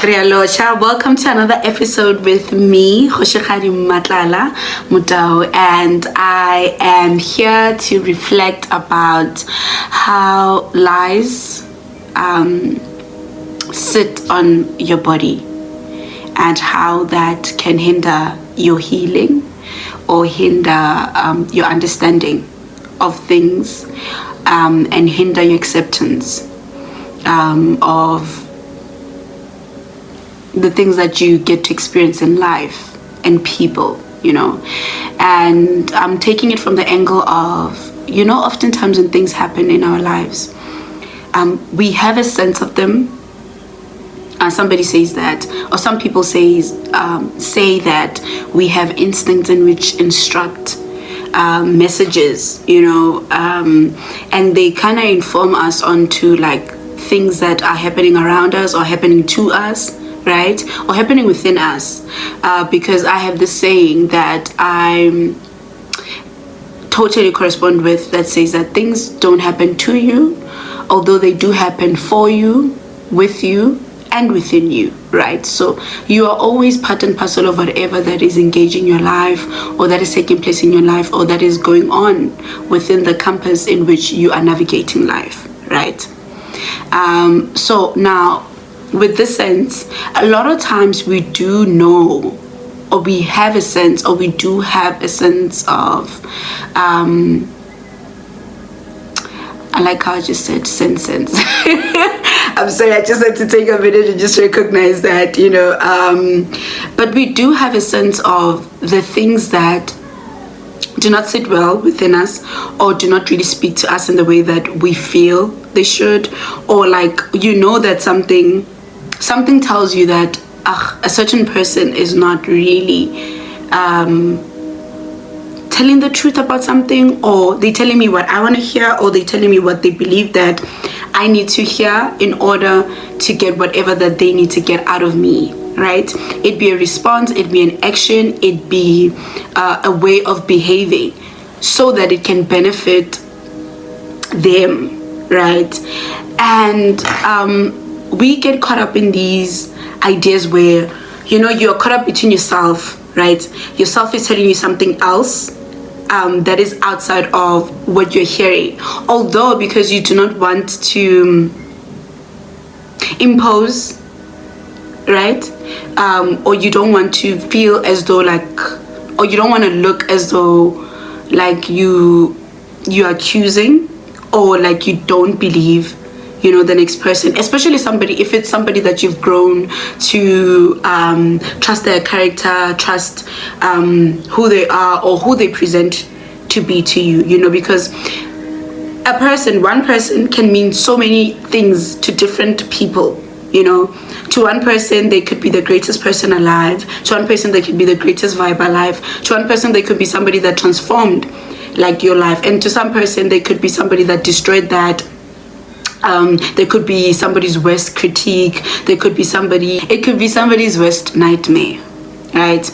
Rialocha, welcome to another episode with me, Khoshekgadi Matlala Mutao, and I am here to reflect about how lies sit on your body and how that can hinder your healing or hinder your understanding of things and hinder your acceptance of the things that you get to experience in life and people, and I'm taking it from the angle of, oftentimes when things happen in our lives, we have a sense of them. Somebody says that, or some people say that we have instincts in which instruct messages, and they kind of inform us onto like things that are happening around us or happening to us, right, or happening within us, because I have this saying that I totally correspond with, that says that things don't happen to you, although they do happen for you, with you, and within you, right? So you are always part and parcel of whatever that is engaging your life, or that is taking place in your life, or that is going on within the compass in which you are navigating life, right? So now, with this sense, a lot of times we do know, or we have a sense, or we do have a sense of, I like how I just said sense. I'm sorry, I just had to take a minute and just recognize that, but we do have a sense of the things that do not sit well within us, or do not really speak to us in the way that we feel they should, or like, that something tells you that a certain person is not really telling the truth about something, or they're telling me what I want to hear, or they're telling me what they believe that I need to hear in order to get whatever that they need to get out of me, right? It'd be a response, it'd be an action, it'd be a way of behaving so that it can benefit them, right? And we get caught up in these ideas where, you're caught up between yourself, right? Yourself is telling you something else that is outside of what you're hearing. Although, because you do not want to impose, right? Or you don't want to feel as though or you don't want to look as though like you're accusing, or like you don't believe the next person, especially if it's somebody that you've grown to trust their character, trust who they are, or who they present to be to you, because one person can mean so many things to different people. To one person they could be the greatest person alive, to one person they could be the greatest vibe alive, to one person they could be somebody that transformed like your life, and to some person they could be somebody that destroyed that. There could be somebody's worst critique, it could be somebody's worst nightmare, right?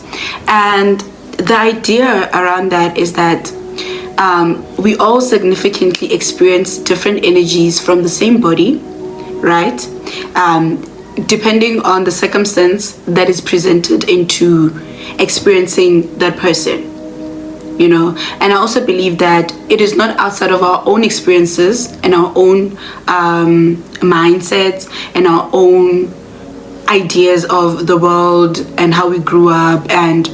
And the idea around that is that we all significantly experience different energies from the same body, right? Depending on the circumstance that is presented into experiencing that person. And I also believe that it is not outside of our own experiences and our own mindsets and our own ideas of the world and how we grew up, and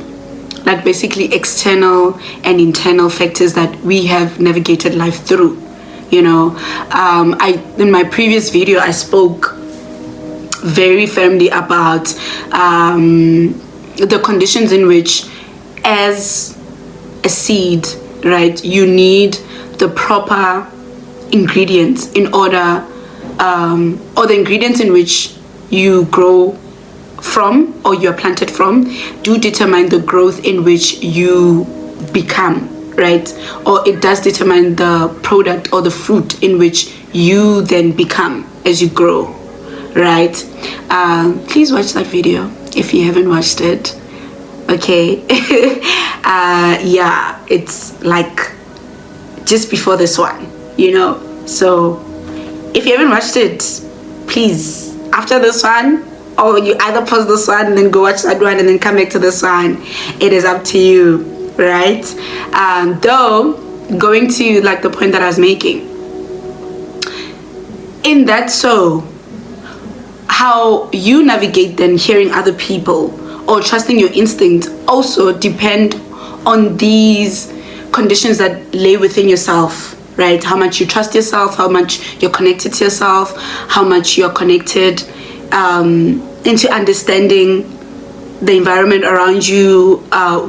like basically external and internal factors that we have navigated life through. In my previous video I spoke very firmly about the conditions in which, as a seed, right, you need the proper ingredients in order, or the ingredients in which you grow from, or you're planted from, do determine the growth in which you become, right? Or it does determine the product or the fruit in which you then become as you grow, right? Please watch that video if you haven't watched it. Okay. Yeah, it's like just before this one, so if you haven't watched it, please, after this one, or you either pause this one and then go watch that one and then come back to this one. It is up to you, right? Though, going to like the point that I was making, in that, so how you navigate then hearing other people or trusting your instinct also depend on these conditions that lay within yourself, right? How much you trust yourself, how much you're connected to yourself, how much you're connected into understanding the environment around you,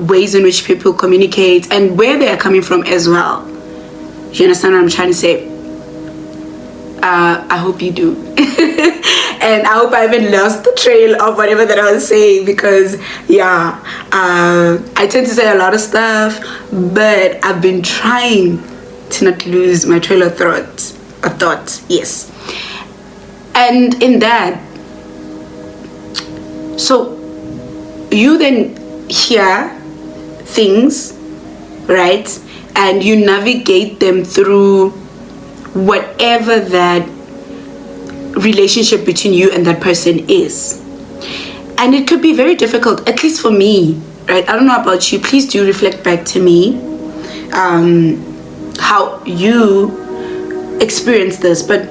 ways in which people communicate, and where they are coming from as well. You understand what I'm trying to say? I hope you do. And I hope I haven't lost the trail of whatever that I was saying, because yeah, I tend to say a lot of stuff, but I've been trying to not lose my trail of thought. Yes. And in that, so you then hear things, right? And you navigate them through whatever that relationship between you and that person is. And it could be very difficult, at least for me, right? I don't know about you. Please do reflect back to me how you experience this. But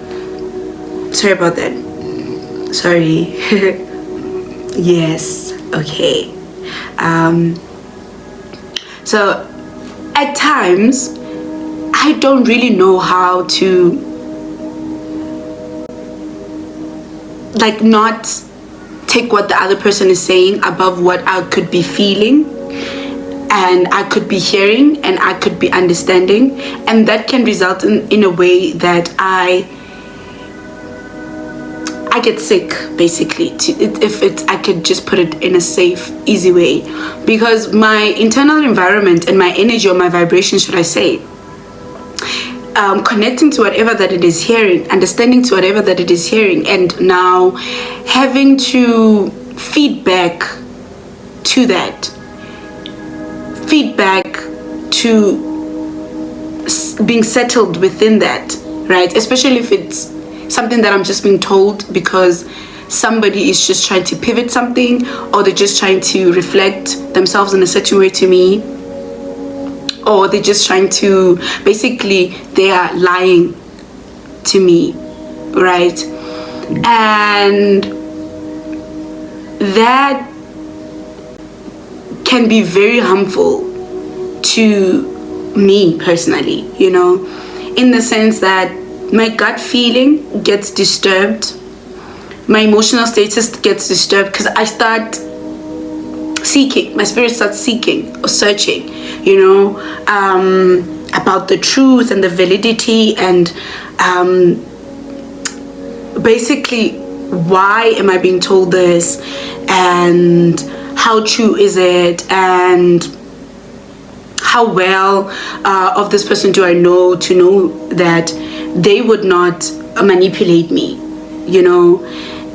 sorry about that. Sorry. Yes. Okay. So at times I don't really know how to like not take what the other person is saying above what I could be feeling and I could be hearing and I could be understanding, and that can result in a way that I get sick, basically. I could just put it in a safe, easy way, because my internal environment and my energy, or my vibration, should I say, connecting to whatever that it is hearing, understanding to whatever that it is hearing, and now having to feedback to that, feedback to being settled within that, right? Especially if it's something that I'm just being told because somebody is just trying to pivot something, or they're just trying to reflect themselves in a certain way to me, or they're just trying to, basically, they are lying to me, right? And that can be very harmful to me personally, you know, in the sense that my gut feeling gets disturbed, my emotional status gets disturbed, because I start seeking, my spirit starts seeking or searching, you know, about the truth and the validity, and basically, why am I being told this, and how true is it, and how well of this person do I know to know that they would not manipulate me, you know?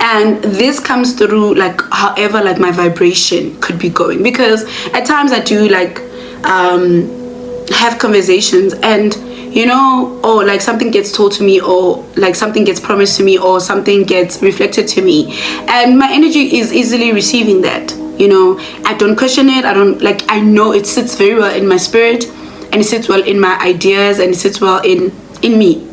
And this comes through, like, however, like, my vibration could be going, because at times I do, like, have conversations, and, you know, or like something gets told to me, or like something gets promised to me, or something gets reflected to me, and my energy is easily receiving that, you know. I don't question it. I don't, like, I know it sits very well in my spirit, and it sits well in my ideas, and it sits well in me,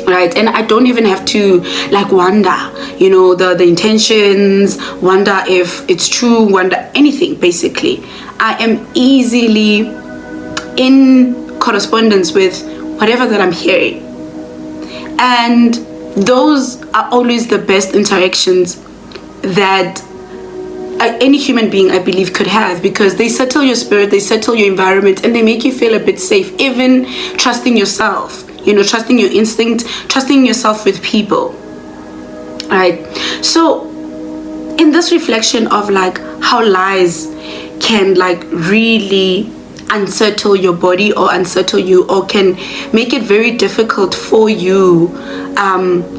right? And I don't even have to, like, wonder, you know, the intentions, wonder if it's true, wonder anything. Basically, I am easily in correspondence with whatever that I'm hearing, and those are always the best interactions that any human being, I believe, could have, because they settle your spirit, they settle your environment, and they make you feel a bit safe, even trusting yourself, you know, trusting your instinct, trusting yourself with people, right? So in this reflection of, like, how lies can, like, really unsettle your body, or unsettle you, or can make it very difficult for you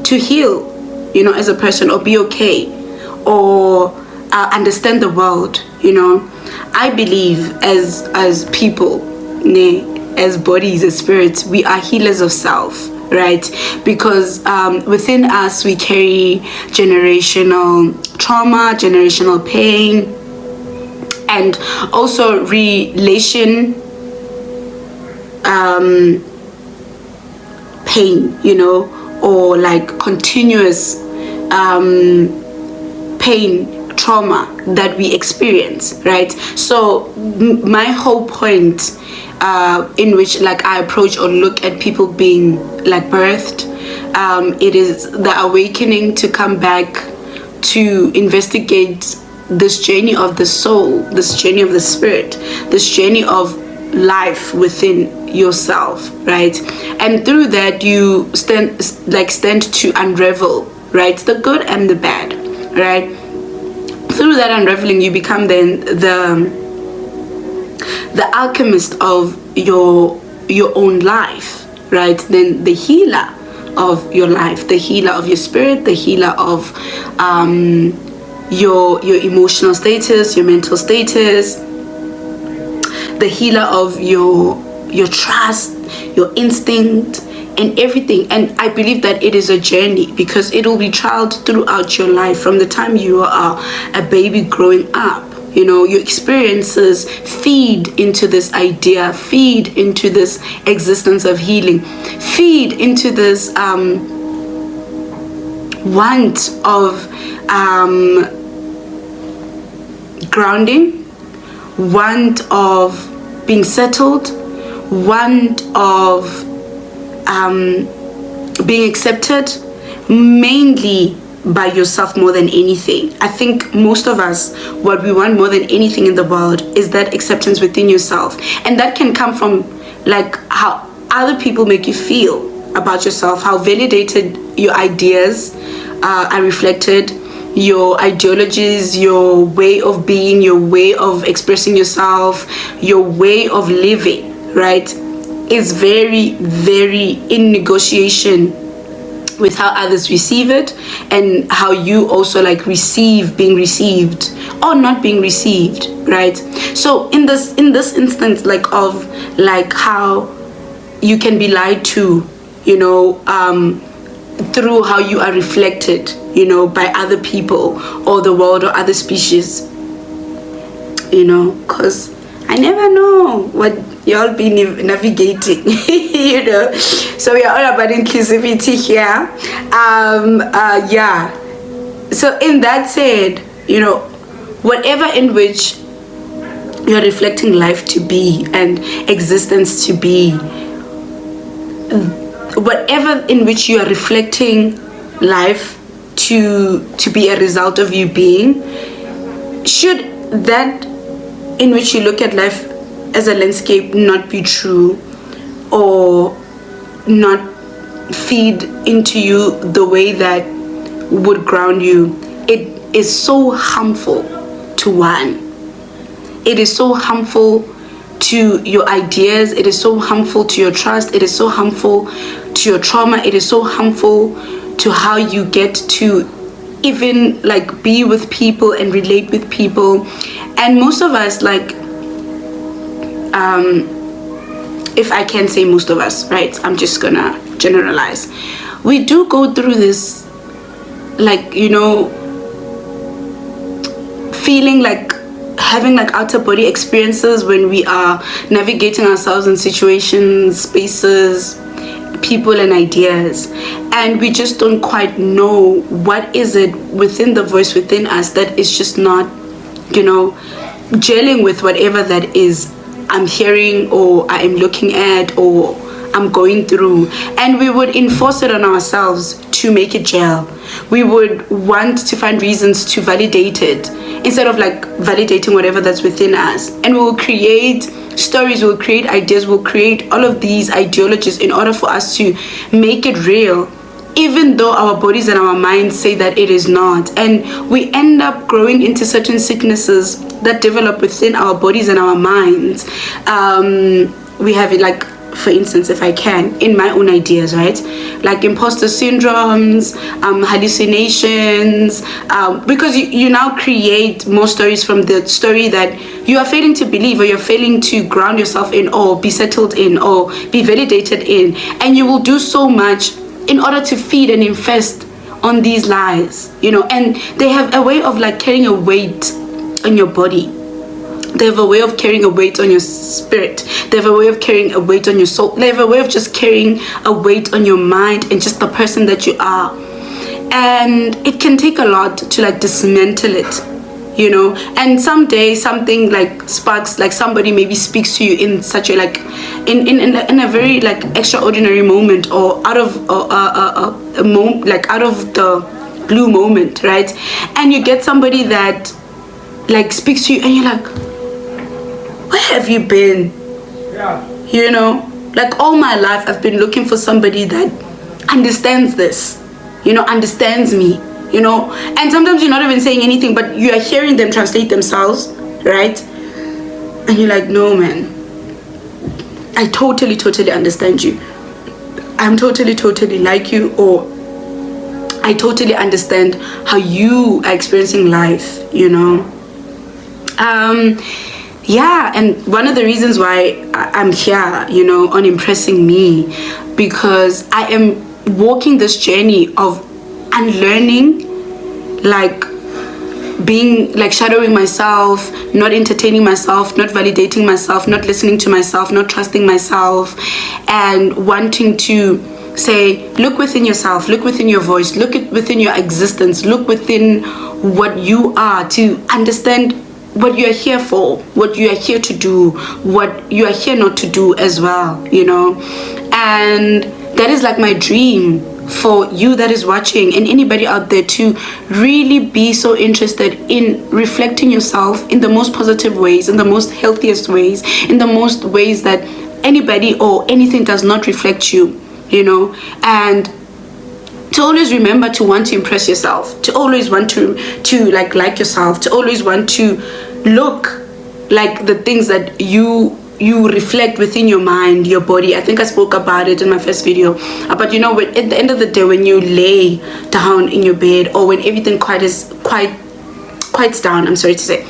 to heal, you know, as a person, or be okay, or understand the world, you know. I believe as people, as bodies, as spirits, we are healers of self, right? Because within us we carry generational trauma, generational pain, and also relation pain, you know, or like continuous pain, trauma that we experience, right? So my whole point in which like I approach or look at people being like birthed, it is the awakening to come back to investigate this journey of the soul, this journey of the spirit, this journey of life within yourself, right? And through that you stand to unravel, right, the good and the bad, right? Through that unraveling you become then the alchemist of your own life, right? Then the healer of your life, the healer of your spirit, the healer of your emotional status, your mental status, the healer of your trust, your instinct, and everything. And I believe that it is a journey, because it will be trialed throughout your life, from the time you are a baby growing up. You know, your experiences feed into this idea, feed into this existence of healing, feed into this want of grounding, want of being settled, want of being accepted, mainly by yourself more than anything. I think most of us, what we want more than anything in the world is that acceptance within yourself. And that can come from like how other people make you feel about yourself, how validated your ideas are reflected, your ideologies, your way of being, your way of expressing yourself, your way of living, right, is very, very in negotiation with how others receive it, and how you also like receive being received or not being received, right? So in this instance, like of like how you can be lied to, you know, through how you are reflected, you know, by other people or the world or other species, you know, because I never know what y'all be navigating, you know. So we are all about inclusivity here. Yeah. So in that said, you know, whatever in which you're reflecting life to be and existence to be, whatever in which you are reflecting life to be a result of you being, should that in which you look at life as a landscape not be true or not feed into you the way that would ground you, it is so harmful to one. It is so harmful to your ideas, it is so harmful to your trust, it is so harmful to your trauma, it is so harmful to how you get to even like be with people and relate with people. And most of us, like if I can say most of us, right, I'm just gonna generalize, we do go through this, like, you know, feeling like having like outer body experiences when we are navigating ourselves in situations, spaces, people and ideas, and we just don't quite know what is it within the voice within us that is just not, you know, gelling with whatever that is I'm hearing or I am looking at or I'm going through. And we would enforce it on ourselves to make it gel. We would want to find reasons to validate it instead of like validating whatever that's within us. And we will create stories, we'll create ideas, we'll create all of these ideologies in order for us to make it real, even though our bodies and our minds say that it is not. And we end up growing into certain sicknesses that develop within our bodies and our minds. We have it like for instance, if I can, in my own ideas, right? Like imposter syndromes, hallucinations, because you now create more stories from the story that you are failing to believe, or you're failing to ground yourself in, or be settled in, or be validated in. And you will do so much in order to feed and infest on these lies, you know. And they have a way of like carrying a weight on your body. They have a way of carrying a weight on your spirit. They have a way of carrying a weight on your soul. They have a way of just carrying a weight on your mind and just the person that you are. And it can take a lot to like dismantle it, you know. And someday something like sparks, like somebody maybe speaks to you in such a like in a very like extraordinary moment, or out of a moment, like out of the blue moment, right? And you get somebody that like speaks to you and you're like, where have you been? Yeah. You know, like all my life I've been looking for somebody that understands this, you know, understands me, you know. And sometimes you're not even saying anything, but you are hearing them translate themselves, right? And you're like, no man, I totally understand you. I'm totally like you, or I totally understand how you are experiencing life, you know. Yeah, and one of the reasons why I'm here, you know, on Impressing Me, because I am walking this journey of unlearning, like being like shadowing myself, not entertaining myself, not validating myself, not listening to myself, not trusting myself, and wanting to say, look within yourself, look within your voice, look within your existence, look within what you are, to understand what you are here for, what you are here to do, what you are here not to do as well, you know. And that is like my dream for you that is watching, and anybody out there, to really be so interested in reflecting yourself in the most positive ways, in the most healthiest ways, in the most ways that anybody or anything does not reflect you, you know. And to always remember to want to impress yourself, to always want to like yourself, to always want to look like the things that you reflect within your mind, your body. I think I spoke about it in my first video. But you know, at the end of the day, when you lay down in your bed, or when everything quiets down, I'm sorry to say,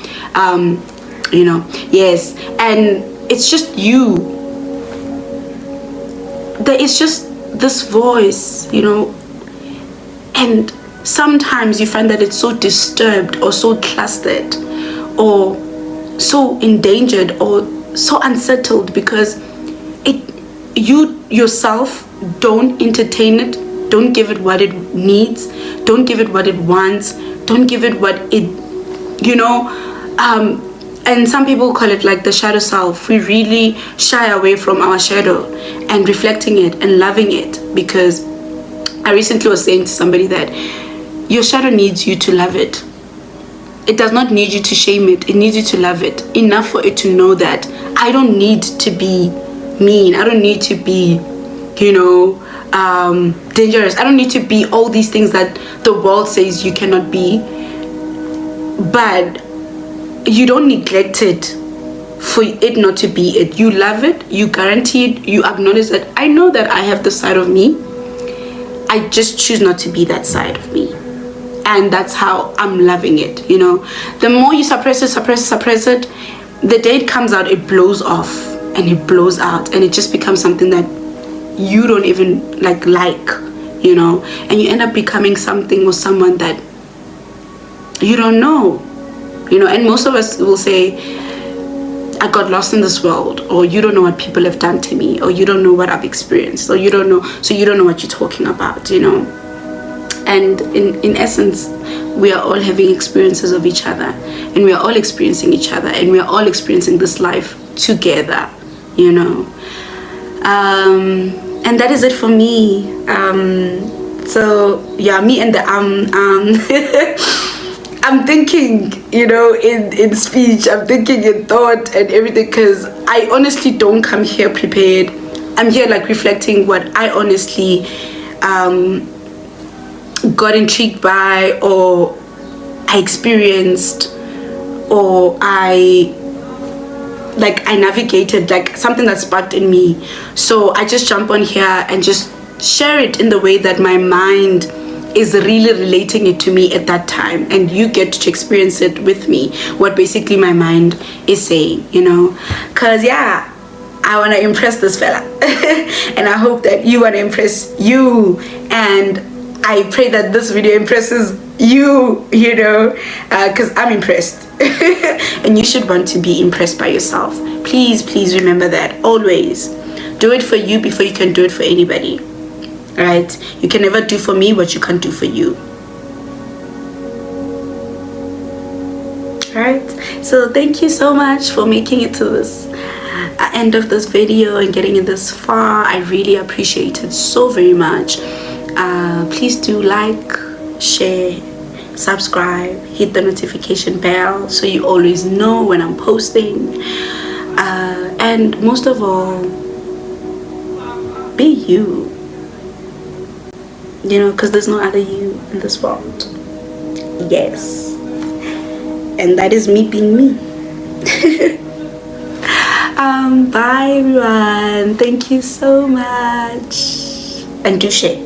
you know, yes, and it's just you. There is just this voice, you know. And sometimes you find that it's so disturbed, or so clustered, or so endangered, or so unsettled, because you yourself don't entertain it, don't give it what it needs, don't give it what it wants, don't give it what it, you know. And some people call it like the shadow self. We really shy away from our shadow and reflecting it and loving it, because I recently was saying to somebody that your shadow needs you to love it. It does not need you to shame it. It needs you to love it enough for it to know that I don't need to be mean. I don't need to be, you know, dangerous. I don't need to be all these things that the world says you cannot be. But you don't neglect it for it not to be it. You love it. You guarantee it. You acknowledge that I know that I have the side of me. I just choose not to be that side of me. And that's how I'm loving it, you know. The more you suppress it, the day it comes out, it blows off, and it blows out, and it just becomes something that you don't even like, you know. And you end up becoming something or someone that you don't know, you know. And most of us will say, I got lost in this world, or you don't know what people have done to me, or you don't know what I've experienced, or you don't know, so you don't know what you're talking about, you know. And in essence, we are all having experiences of each other, and we are all experiencing each other, and we are all experiencing this life together, you know. And that is it for me. So yeah, me and the I'm thinking, you know, in speech, I'm thinking in thought and everything, because I honestly don't come here prepared. I'm here like reflecting what I honestly got intrigued by, or I experienced, or I like I navigated, like something that sparked in me. So I just jump on here and just share it in the way that my mind is really relating it to me at that time, and you get to experience it with me, what basically my mind is saying, you know. Because yeah, I want to impress this fella and I hope that you want to impress you, and I pray that this video impresses you, you know, because I'm impressed. And you should want to be impressed by yourself. Please remember that. Always do it for you before you can do it for anybody. Right? You can never do for me what you can't do for you. Alright, so thank you so much for making it to this end of this video and getting it this far. I really appreciate it so very much. Please do like, share, subscribe, hit the notification bell so you always know when I'm posting, and most of all, be you, you know, because there's no other you in this world. Yes, and that is me being me. Bye everyone, thank you so much, and do share.